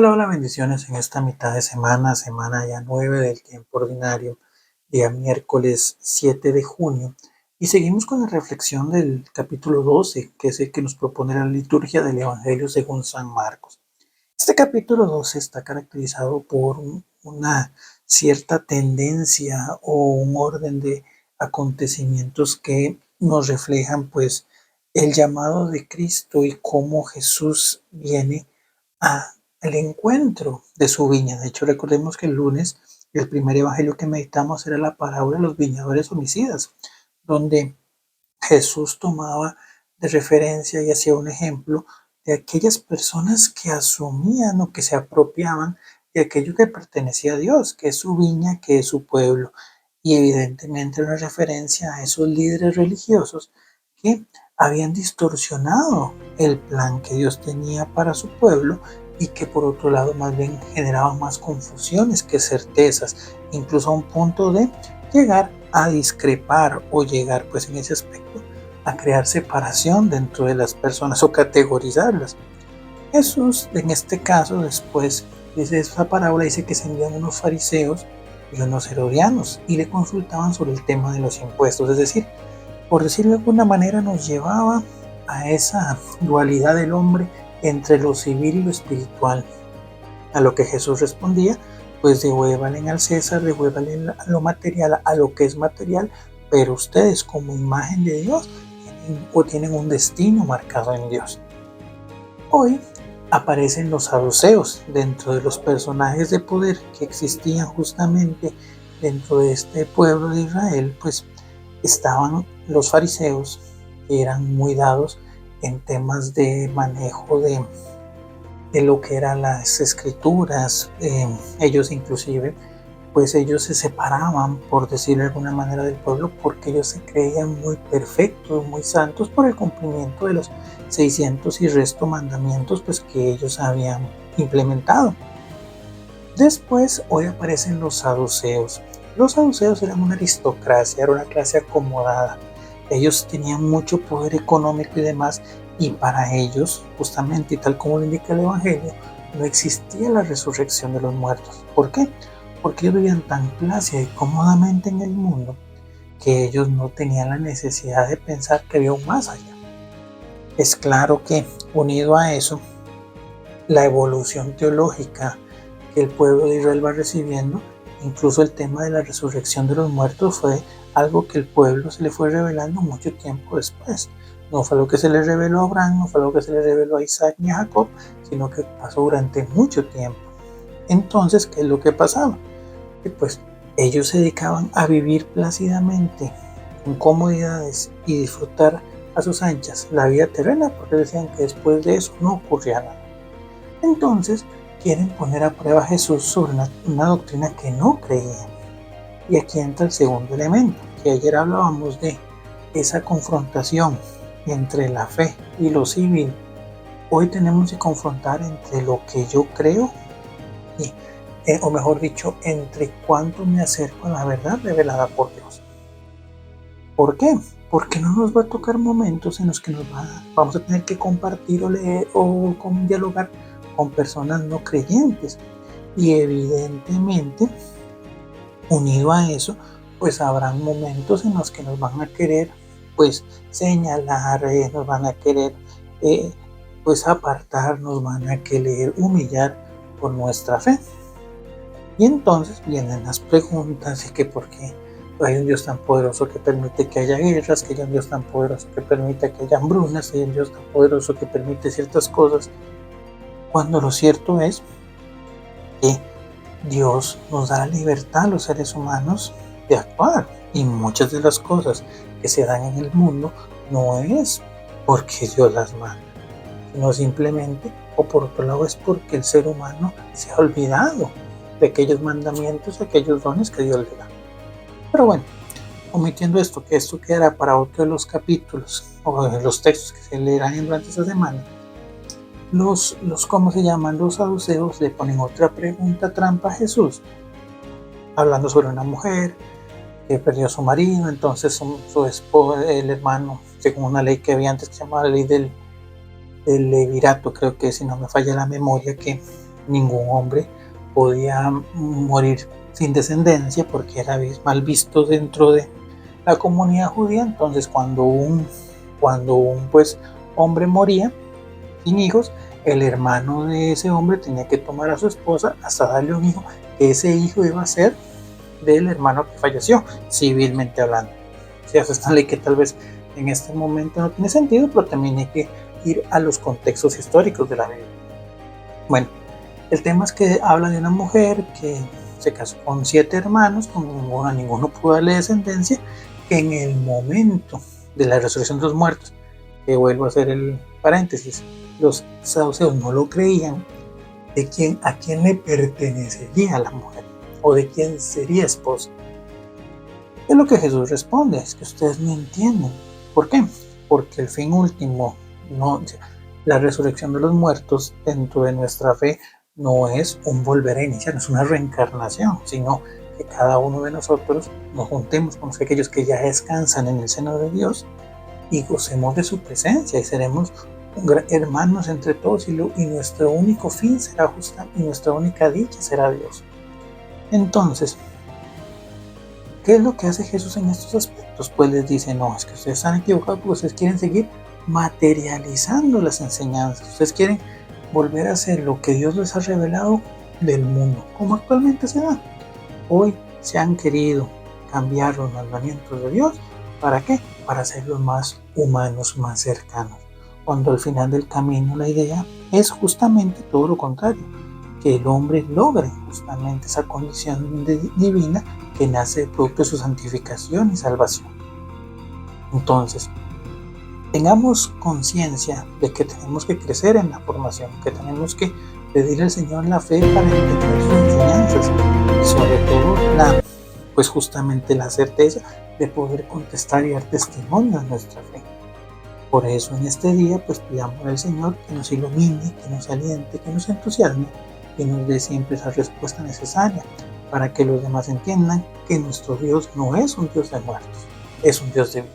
Hola, hola, bendiciones en esta mitad de semana, semana ya 9 del tiempo ordinario, día miércoles 7 de junio, y seguimos con la reflexión del capítulo 12, que es el que nos propone la liturgia del Evangelio según San Marcos. Este capítulo 12 está caracterizado por una cierta tendencia o un orden de acontecimientos que nos reflejan pues el llamado de Cristo y cómo Jesús viene al encuentro de su viña. De hecho, recordemos que el lunes el primer evangelio que meditamos era la parábola de los viñadores homicidas, donde Jesús tomaba de referencia y hacía un ejemplo de aquellas personas que asumían o que se apropiaban de aquello que pertenecía a Dios, que es su viña, que es su pueblo. Y evidentemente una referencia a esos líderes religiosos que habían distorsionado el plan que Dios tenía para su pueblo y que por otro lado más bien generaban más confusiones que certezas, incluso a un punto de llegar a discrepar o llegar pues en ese aspecto a crear separación dentro de las personas o categorizarlas. Jesús en este caso después dice esta parábola, dice que se envían unos fariseos y unos herodianos y le consultaban sobre el tema de los impuestos, es decir, por decirlo de alguna manera nos llevaba a esa dualidad del hombre entre lo civil y lo espiritual. A lo que Jesús respondía, pues devuélvanle al César, devuélvanle a lo material, a lo que es material, pero ustedes como imagen de Dios tienen un destino marcado en Dios. Hoy aparecen los saduceos dentro de los personajes de poder que existían justamente dentro de este pueblo de Israel, pues estaban los fariseos, que eran muy dados en temas de manejo de lo que eran las escrituras. Ellos inclusive, pues ellos se separaban, por decirlo de alguna manera, del pueblo porque ellos se creían muy perfectos, muy santos por el cumplimiento de los 600 y resto mandamientos pues que ellos habían implementado. Después, hoy aparecen los saduceos. Los saduceos eran una aristocracia, era una clase acomodada. Ellos tenían mucho poder económico y demás, y para ellos, justamente, y tal como lo indica el Evangelio, no existía la resurrección de los muertos. ¿Por qué? Porque ellos vivían tan plácida y cómodamente en el mundo que ellos no tenían la necesidad de pensar que había un más allá. Es claro que, unido a eso, la evolución teológica que el pueblo de Israel va recibiendo, incluso el tema de la resurrección de los muertos fue algo que el pueblo se le fue revelando mucho tiempo después. No fue lo que se le reveló a Abraham, no fue lo que se le reveló a Isaac ni a Jacob, sino que pasó durante mucho tiempo. Entonces, ¿qué es lo que pasaba? Que pues ellos se dedicaban a vivir plácidamente, con comodidades y disfrutar a sus anchas la vida terrena, porque decían que después de eso no ocurría nada. Entonces quieren poner a prueba a Jesús sobre una doctrina que no creían. Y aquí entra el segundo elemento, que ayer hablábamos de esa confrontación entre la fe y lo civil. Hoy tenemos que confrontar entre lo que yo creo y, o mejor dicho, entre cuánto me acerco a la verdad revelada por Dios. ¿Por qué? Porque no nos va a tocar momentos en los que vamos a tener que compartir o leer o dialogar con personas no creyentes. Y evidentemente, unido a eso, pues habrán momentos en los que nos van a querer pues señalar, nos van a querer pues apartar, nos van a querer humillar por nuestra fe. Y entonces vienen las preguntas de que por qué hay un Dios tan poderoso que permite que haya guerras, que hay un Dios tan poderoso que permite que haya hambrunas, que hay un Dios tan poderoso que permite ciertas cosas, cuando lo cierto es que Dios nos da la libertad a los seres humanos de actuar, y muchas de las cosas que se dan en el mundo no es porque Dios las manda, sino simplemente, o por otro lado, es porque el ser humano se ha olvidado de aquellos mandamientos, aquellos dones que Dios le da. Pero bueno, omitiendo esto, que esto quedará para otro de los capítulos o de los textos que se leerán durante esta semana, ¿cómo se llaman? Los saduceos le ponen otra pregunta trampa a Jesús, hablando sobre una mujer que perdió a su marido, entonces su esposo, el hermano, según una ley que había antes que se llamaba la ley del levirato, creo que si no me falla la memoria, que ningún hombre podía morir sin descendencia porque era mal visto dentro de la comunidad judía. Entonces cuando un pues hombre moría sin hijos, el hermano de ese hombre tenía que tomar a su esposa hasta darle un hijo, que ese hijo iba a ser del hermano que falleció, civilmente hablando. Se hace esta ley que tal vez en este momento no tiene sentido, pero también hay que ir a los contextos históricos de la Biblia. Bueno, el tema es que habla de una mujer que se casó con 7 hermanos, con ninguno pudo darle descendencia, que en el momento de la resurrección de los muertos, que vuelvo a hacer el paréntesis, los saduceos no lo creían, a quién le pertenecería la mujer o de quién sería esposa. Es lo que Jesús responde, es que ustedes no entienden. ¿Por qué? Porque el fin último, la resurrección de los muertos dentro de nuestra fe no es un volver a iniciar, no es una reencarnación, sino que cada uno de nosotros nos juntemos con aquellos que ya descansan en el seno de Dios y gocemos de su presencia y seremos hermanos entre todos, y nuestro único fin será justo, y nuestra única dicha será Dios. Entonces, ¿qué es lo que hace Jesús en estos aspectos? Pues les dice, no, es que ustedes están equivocados porque ustedes quieren seguir materializando las enseñanzas, ustedes quieren volver a hacer lo que Dios les ha revelado del mundo, como actualmente se da. Hoy se han querido cambiar los mandamientos de Dios, ¿para qué? Para hacerlos más humanos, más cercanos, cuando al final del camino la idea es justamente todo lo contrario, que el hombre logre justamente esa condición divina que nace producto de su santificación y salvación. Entonces, tengamos conciencia de que tenemos que crecer en la formación, que tenemos que pedirle al Señor la fe para entender sus enseñanzas, y sobre todo pues justamente la certeza de poder contestar y dar testimonio de nuestra fe. Por eso en este día pues pidamos al Señor que nos ilumine, que nos aliente, que nos entusiasme, que nos dé siempre esa respuesta necesaria para que los demás entiendan que nuestro Dios no es un Dios de muertos, es un Dios de vida.